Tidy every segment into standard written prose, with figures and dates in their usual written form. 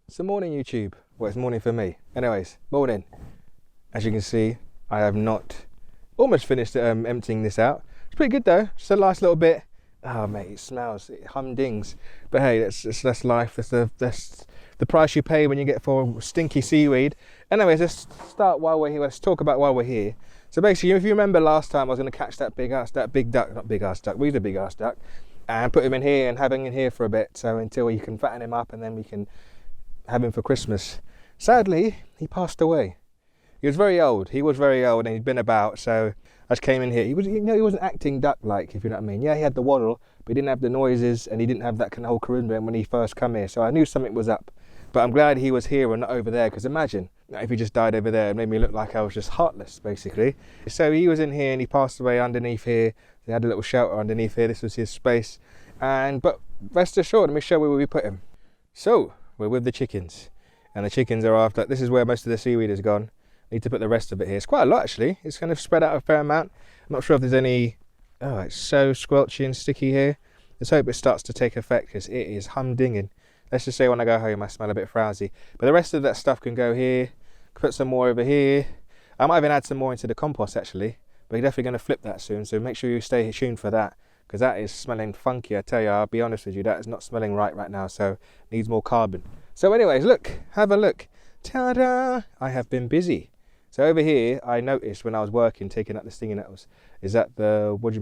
It's the morning, YouTube. Well, it's morning for me. Anyways, morning. As you can see, I have not almost finished emptying this out. It's pretty good though. Just a last little bit. Oh mate, it smells. It humdings. But hey, that's life. That's the price you pay when you get for stinky seaweed. Anyways, let's start while we're here. Let's talk about while we're here. So basically, if you remember last time, I was going to catch that big duck, not big ass duck. We the big ass duck, and put him in here and have him in here for a bit. So until you can fatten him up, and then we can have him for Christmas. Sadly, he passed away. He was very old. He was very old, and he'd been about. So I just came in here. He wasn't acting duck-like, if you know what I mean. Yeah, he had the waddle, but he didn't have the noises, and he didn't have that kind of whole charisma when he first come here. So I knew something was up. But I'm glad he was here and not over there, because imagine if he just died over there. It made me look like I was just heartless, basically. So he was in here, and he passed away underneath here. They had a little shelter underneath here. This was his space. But rest assured, let me show you where we put him. So we're with the chickens, and the chickens are after. This is where most of the seaweed has gone. Need to put the rest of it here. It's quite a lot actually. It's kind of spread out a fair amount. I'm not sure if there's any. Oh, it's so squelchy and sticky here. Let's hope it starts to take effect, because it is humdinging. Let's just say when I go home I smell a bit frowsy. But the rest of that stuff can go here. Put some more over here. I might even add some more into the compost actually. But we're definitely going to flip that soon. So make sure you stay tuned for that, because that is smelling funky. I tell you, I'll be honest with you, that is not smelling right now. So needs more carbon. So anyways, look, have a look. Ta-da! I have been busy. So over here, I noticed when I was working, taking out the stinging nettles, is that the, water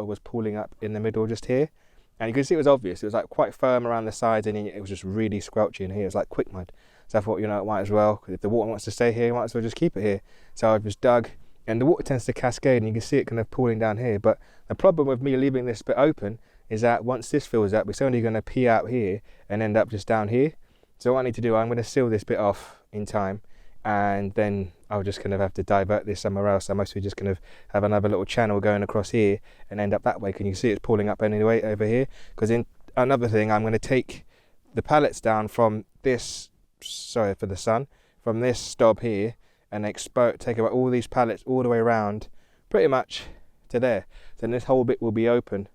was pooling up in the middle just here. And you can see it was obvious. It was like quite firm around the sides, and it was just really squelchy in here. It was like quick mud. So I thought, you know, it might as well, if the water wants to stay here, you might as well just keep it here. So I just dug, and the water tends to cascade, and you can see it kind of pooling down here. But the problem with me leaving this bit open is that once this fills up, it's only going to pee out here and end up just down here. So what I need to do, I'm going to seal this bit off in time, and then I'll just kind of have to divert this somewhere else. I'm mostly just kind of have another little channel going across here and end up that way. Can you see it's pulling up anyway over here? Because in another thing, I'm going to take the pallets down from this, sorry for the sun, from this stub here, and take about all these pallets all the way around pretty much to there. Then this whole bit will be open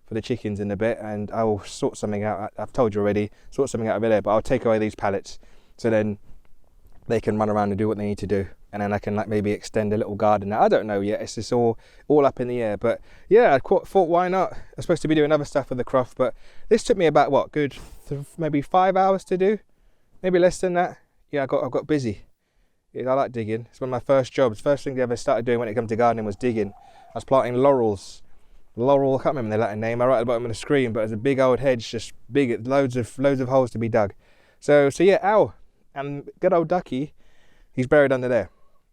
for the chickens in a bit, and I will sort something out. I've told you already, sort something out over there, but I'll take away these pallets so then they can run around and do what they need to do, and then I can like maybe extend a little garden. Now I don't know yet, it's just all up in the air. But yeah, I thought why not? I'm supposed to be doing other stuff with the croft, but this took me about what, good maybe 5 hours to do, maybe less than that. Yeah, I got busy. Yeah, I like digging. It's one of my first jobs. First thing I ever started doing when it came to gardening was digging. I was planting laurels. Laurel, I can't remember the Latin name. I write at the bottom of the screen, but it's a big old hedge, just big, loads of holes to be dug. So yeah, ow. And good old ducky, he's buried under there.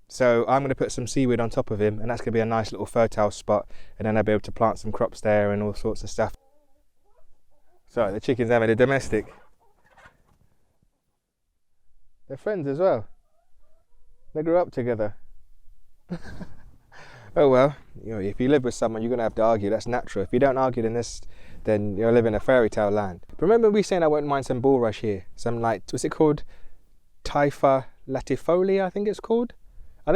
So I'm going to put some seaweed on top of him, and that's going to be a nice little fertile spot, and then I'll be able to plant some crops there and all sorts of stuff. Sorry, the chickens having a domestic. They're friends as well. They grew up together. Oh well, you know, if you live with someone, you're going to have to argue. That's natural. If you don't argue then you're living in a fairy tale land. But remember we saying I wouldn't mind some bulrush here. Some like, what's it called? Typha latifolia, I think it's called. I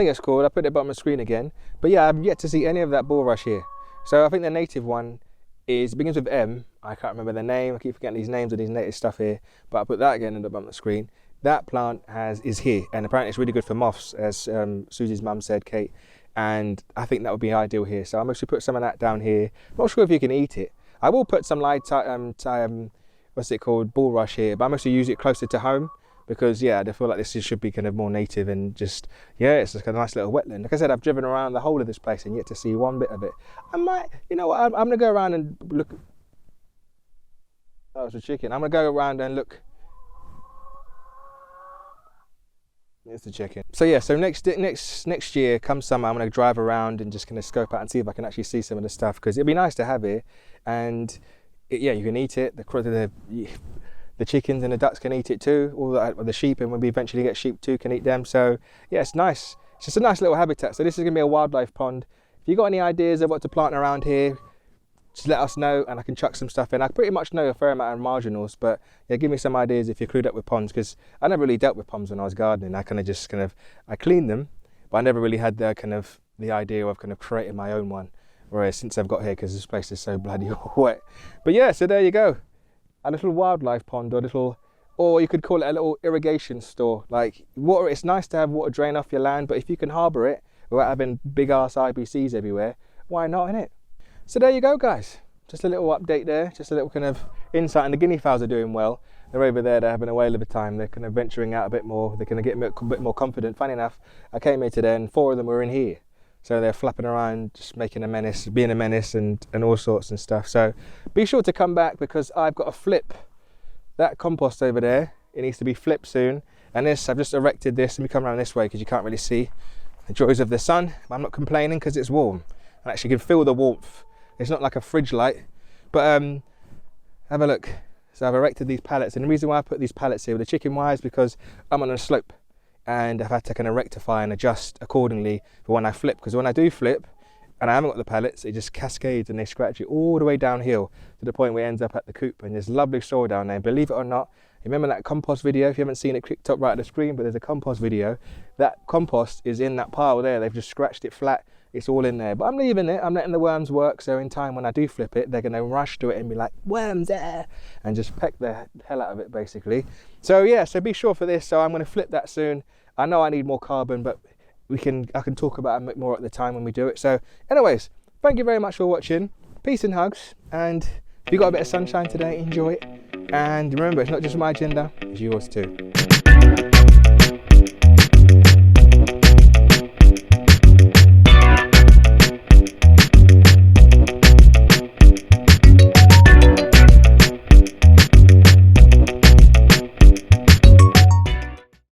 put it bottom of the screen again. But yeah, I've yet to see any of that bulrush here. So I think the native one begins with M. I can't remember the name. I keep forgetting these names of these native stuff here. But I'll put that again in the bottom of the screen. That plant is here, and apparently it's really good for moths, as Susie's mum said, Kate. And I think that would be ideal here. So I'm going to put some of that down here. I'm not sure if you can eat it. I will put some what's it called, bulrush here, but I'm going to use it closer to home. Because yeah, I feel like this should be kind of more native, and just, yeah, it's like a nice little wetland. Like I said, I've driven around the whole of this place and yet to see one bit of it. I might, you know what, I'm going to go around and look. Oh, it's a chicken. I'm going to go around and look. There's the chicken. So yeah, so next year, come summer, I'm going to drive around and just kind of scope out and see if I can actually see some of the stuff, because it'd be nice to have it, and yeah, you can eat it. The chickens and the ducks can eat it too. All the sheep, and when we eventually get sheep too, can eat them. So yeah, it's nice. It's just a nice little habitat. So this is going to be a wildlife pond. If you got any ideas of what to plant around here, just let us know, and I can chuck some stuff in. I pretty much know a fair amount of marginals, but yeah, give me some ideas if you're clued up with ponds, because I never really dealt with ponds when I was gardening. I cleaned them, but I never really had the idea of kind of creating my own one. Whereas since I've got here, because this place is so bloody wet. But yeah, so there you go. A little wildlife pond, or a little or you could call it a little irrigation store. Like water, it's nice to have water drain off your land, but if you can harbour it without having big ass IBCs everywhere, why not, innit? So there you go, guys. Just a little update there, just a little kind of insight. And the guinea fowls are doing well. They're over there, they're having a whale of a time. They're kind of venturing out a bit more. They're going to get a bit more confident. Funny enough, I came here today and 4 of them were in here. So they're flapping around, just making a menace, being a menace and all sorts and stuff. So be sure to come back, because I've got to flip that compost over there. It needs to be flipped soon. And this, I've just erected this. Let me come around this way because you can't really see the joys of the sun. I'm not complaining because it's warm. I actually can feel the warmth. It's not like a fridge light, but have a look. So I've erected these pallets, and the reason why I put these pallets here with the chicken wire is because I'm on a slope, and I've had to kind of rectify and adjust accordingly for when I flip, because when I do flip and I haven't got the pallets, it just cascades and they scratch it all the way downhill to the point where it ends up at the coop, and there's lovely soil down there. Believe it or not, remember that compost video? If you haven't seen it, click top right of the screen, but there's a compost video. That compost is in that pile there. They've just scratched it flat. It's all in there, but I'm leaving it. I'm letting the worms work, so in time when I do flip it, they're going to rush to it and be like, worms there, and just peck the hell out of it, basically. So yeah, so be sure for this. So I'm going to flip that soon. I know I need more carbon, but I can talk about it a bit more at the time when we do it. So anyways, thank you very much for watching. Peace and hugs, and if you got a bit of sunshine today, enjoy it. And remember, it's not just my agenda, it's yours too.